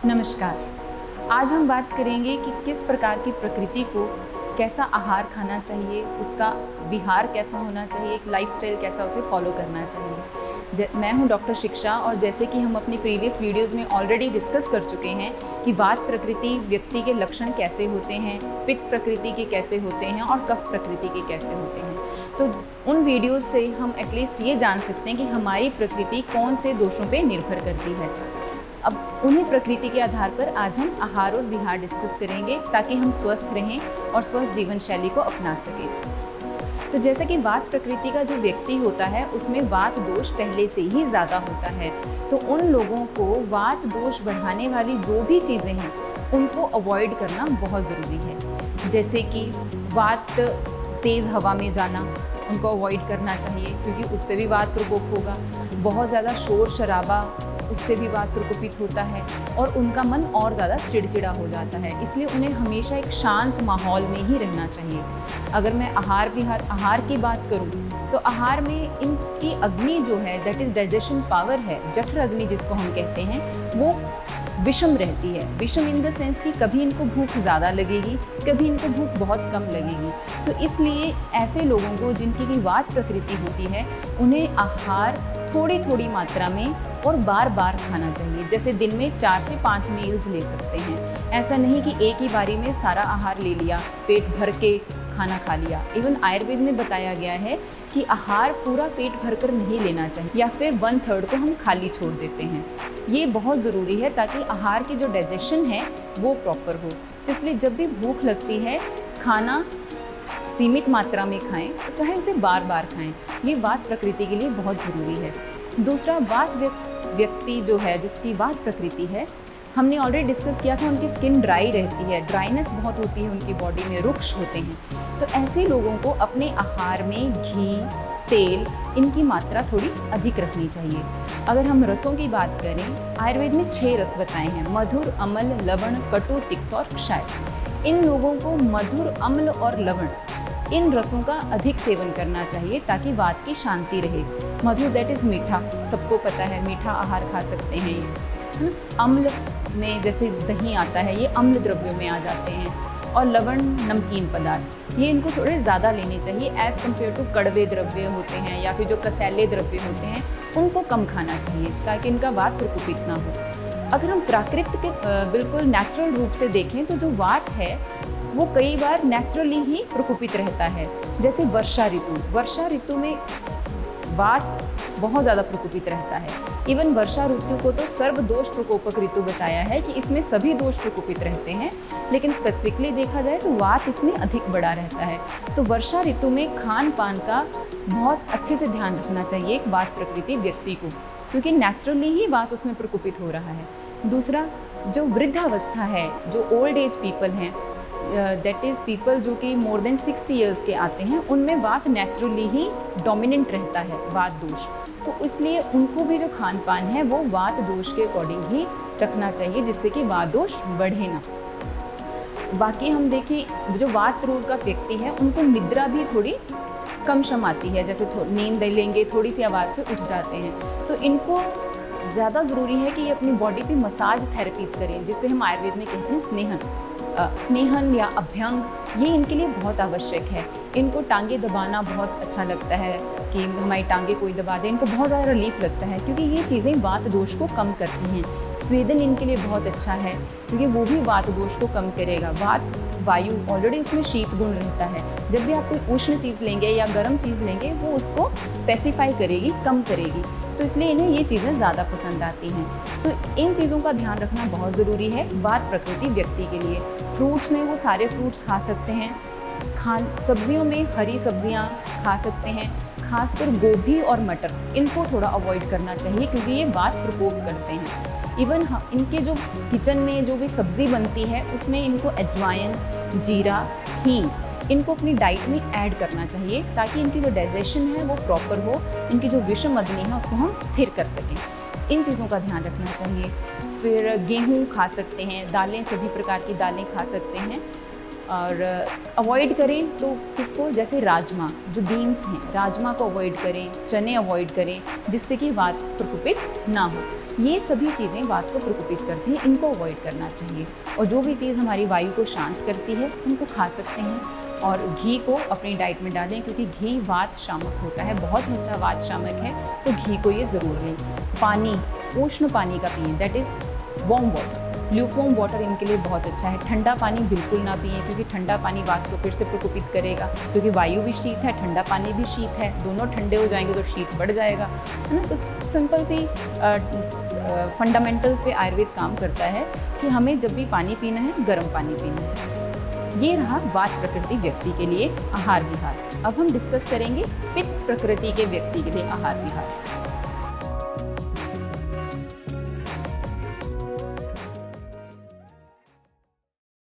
नमस्कार। आज हम बात करेंगे कि किस प्रकार की प्रकृति को कैसा आहार खाना चाहिए, उसका विहार कैसा होना चाहिए, एक लाइफस्टाइल कैसा उसे फॉलो करना चाहिए। मैं हूं डॉक्टर शिक्षा और जैसे कि हम अपनी प्रीवियस वीडियोस में ऑलरेडी डिस्कस कर चुके हैं कि वात प्रकृति व्यक्ति के लक्षण कैसे होते हैं, पित्त प्रकृति के कैसे होते हैं और कफ प्रकृति के कैसे होते हैं। तो उन वीडियोज़ से हम एटलीस्ट ये जान सकते हैं कि हमारी प्रकृति कौन से दोषों पर निर्भर करती है। अब उन्हीं प्रकृति के आधार पर आज हम आहार और विहार डिस्कस करेंगे ताकि हम स्वस्थ रहें और स्वस्थ जीवन शैली को अपना सकें। तो जैसा कि वात प्रकृति का जो व्यक्ति होता है उसमें वात दोष पहले से ही ज़्यादा होता है, तो उन लोगों को वात दोष बढ़ाने वाली जो भी चीज़ें हैं उनको अवॉइड करना बहुत ज़रूरी है। जैसे कि वात तेज़ हवा में जाना उनको अवॉइड करना चाहिए क्योंकि उससे भी वात प्रकोप होगा। बहुत ज़्यादा शोर शराबा उससे भी वात प्रकोपित होता है और उनका मन और ज़्यादा चिड़चिड़ा हो जाता है, इसलिए उन्हें हमेशा एक शांत माहौल में ही रहना चाहिए। अगर मैं आहार की बात करूं तो आहार में इनकी अग्नि जो है दैट इज़ डाइजेशन पावर है, जठर अग्नि जिसको हम कहते हैं, वो विषम रहती है। विषम इन द सेंस कि कभी इनको भूख ज़्यादा लगेगी, कभी इनको भूख बहुत कम लगेगी। तो इसलिए ऐसे लोगों को जिनकी की वात प्रकृति होती है उन्हें आहार थोड़ी थोड़ी मात्रा में और बार बार खाना चाहिए। जैसे दिन में 4 से 5 मील्स ले सकते हैं। ऐसा नहीं कि एक ही बारी में सारा आहार ले लिया, पेट भर के खाना खा लिया। इवन आयुर्वेद में बताया गया है कि आहार पूरा पेट भरकर नहीं लेना चाहिए या फिर 1/3 को हम खाली छोड़ देते हैं। ये बहुत ज़रूरी है ताकि आहार की जो डाइजेशन है वो प्रॉपर हो। तो इसलिए जब भी भूख लगती है खाना सीमित मात्रा में खाएं, चाहे उसे बार बार खाएं। ये वात प्रकृति के लिए बहुत ज़रूरी है। दूसरा, वात व्यक्ति जो है जिसकी वात प्रकृति है, हमने ऑलरेडी डिस्कस किया था, उनकी स्किन ड्राई रहती है, ड्राइनेस बहुत होती है उनकी बॉडी में, रुक्ष होते हैं। तो ऐसे लोगों को अपने आहार में घी, तेल, इनकी मात्रा थोड़ी अधिक रखनी चाहिए। अगर हम रसों की बात करें, आयुर्वेद में 6 रस बताए हैं: मधुर, अम्ल, लवण, कटु, तिक्त और क्षार। इन लोगों को मधुर, अम्ल और लवण इन रसों का अधिक सेवन करना चाहिए ताकि वात की शांति रहे। मधुर दैट इज़ मीठा, सबको पता है मीठा आहार खा सकते हैं ये। अम्ल में जैसे दही आता है, ये अम्ल द्रव्यों में आ जाते हैं। और लवण नमकीन पदार्थ, ये इनको थोड़े ज़्यादा लेने चाहिए एज़ कम्पेयर टू कड़वे द्रव्य होते हैं या फिर जो कसैले द्रव्य होते हैं उनको कम खाना चाहिए ताकि इनका वात प्रकोपित ना हो। अगर हम प्राकृतिक बिल्कुल नेचुरल रूप से देखें तो जो वात है वो कई बार नेचुरली ही प्रकोपित रहता है। जैसे वर्षा ऋतु में वात बहुत ज़्यादा प्रकोपित रहता है। इवन वर्षा ऋतु को तो सर्वदोष प्रकोपक ऋतु बताया है कि इसमें सभी दोष प्रकोपित रहते हैं, लेकिन स्पेसिफिकली देखा जाए तो वात इसमें अधिक बढ़ा रहता है। तो वर्षा ऋतु में खान पान का बहुत अच्छे से ध्यान रखना चाहिए एक वात प्रकृति व्यक्ति को, क्योंकि नेचुरली ही वात उसमें प्रकोपित हो रहा है। दूसरा, जो वृद्धावस्था है, जो ओल्ड एज पीपल हैं, दैट इज़ पीपल जो कि मोर देन 60 ईयर्स के आते हैं, उनमें वात नेचुरली ही डोमिनेंट रहता है, वात दोष। तो इसलिए उनको भी जो खान पान है वो वात दोष के अकॉर्डिंग ही रखना चाहिए जिससे कि वात दोष बढ़े ना। बाकी हम देखें जो वात रोग का व्यक्ति है उनको निद्रा भी थोड़ी कम शम आती है, जैसे नींद लेंगे थोड़ी सी आवाज़ पे उठ जाते हैं। तो इनको ज़्यादा ज़रूरी है कि ये अपनी बॉडी पे मसाज थेरेपीज़ करें, जिससे हम आयुर्वेद में कहते हैं स्नेहन या अभ्यंग। ये इनके लिए बहुत आवश्यक है। इनको टांगे दबाना बहुत अच्छा लगता है कि हमारी टांगे कोई दबा दे, इनको बहुत ज़्यादा रिलीफ लगता है क्योंकि ये चीज़ें वात दोष को कम करती हैं। स्वेदन इनके लिए बहुत अच्छा है क्योंकि वो भी वात दोष को कम करेगा। वात वायु ऑलरेडी उसमें शीत गुण रहता है, जब भी आप कोई उष्ण चीज़ लेंगे या गर्म चीज़ लेंगे वो उसको स्पेसिफाई करेगी, कम करेगी। तो इसलिए इन्हें ये चीज़ें ज़्यादा पसंद आती हैं। तो इन चीज़ों का ध्यान रखना बहुत ज़रूरी है वात प्रकृति व्यक्ति के लिए। फ्रूट्स में वो सारे फ्रूट्स खा सकते हैं, सब्जियों में हरी सब्जियां खा सकते हैं, खासकर गोभी और मटर, इनको थोड़ा अवॉइड करना चाहिए क्योंकि ये वात प्रकोप करते हैं। इवन इनके जो किचन में जो भी सब्ज़ी बनती है उसमें इनको अजवाइन, जीरा, हींग इनको अपनी डाइट में ऐड करना चाहिए ताकि इनकी जो डाइजेशन है वो प्रॉपर हो, इनकी जो विषम अग्नि है उसको हम स्थिर कर सकें। इन चीज़ों का ध्यान रखना चाहिए। फिर गेहूँ खा सकते हैं, दालें, सभी प्रकार की दालें खा सकते हैं। और अवॉइड करें तो किसको, जैसे राजमा, जो बीन्स हैं, राजमा को अवॉइड करें, चने अवॉइड करें जिससे कि वात प्रकोपित ना हो। ये सभी चीज़ें वात को प्रकोपित करती हैं, इनको अवॉइड करना चाहिए। और जो भी चीज़ हमारी वायु को शांत करती है उनको खा सकते हैं। और घी को अपनी डाइट में डालें, क्योंकि घी वात शामक होता है, बहुत अच्छा वात शामक है, तो घी को ये ज़रूर लें। पानी, उष्ण पानी का पिएं, that is warm water. Lukewarm water इनके लिए बहुत अच्छा है। ठंडा पानी बिल्कुल ना पिएं, क्योंकि ठंडा पानी वात को फिर से प्रकोपित करेगा, क्योंकि वायु भी शीत है, ठंडा पानी भी शीत है, दोनों ठंडे हो जाएंगे तो शीत बढ़ जाएगा, है ना। तो सिंपल सी फंडामेंटल्स पे आयुर्वेद काम करता है कि हमें जब भी पानी पीना है, गर्म पानी पीना है। ये रहा वात प्रकृति व्यक्ति के लिए आहार विहार। अब हम डिस्कस करेंगे पित्त प्रकृति के व्यक्ति के लिए आहार विहार।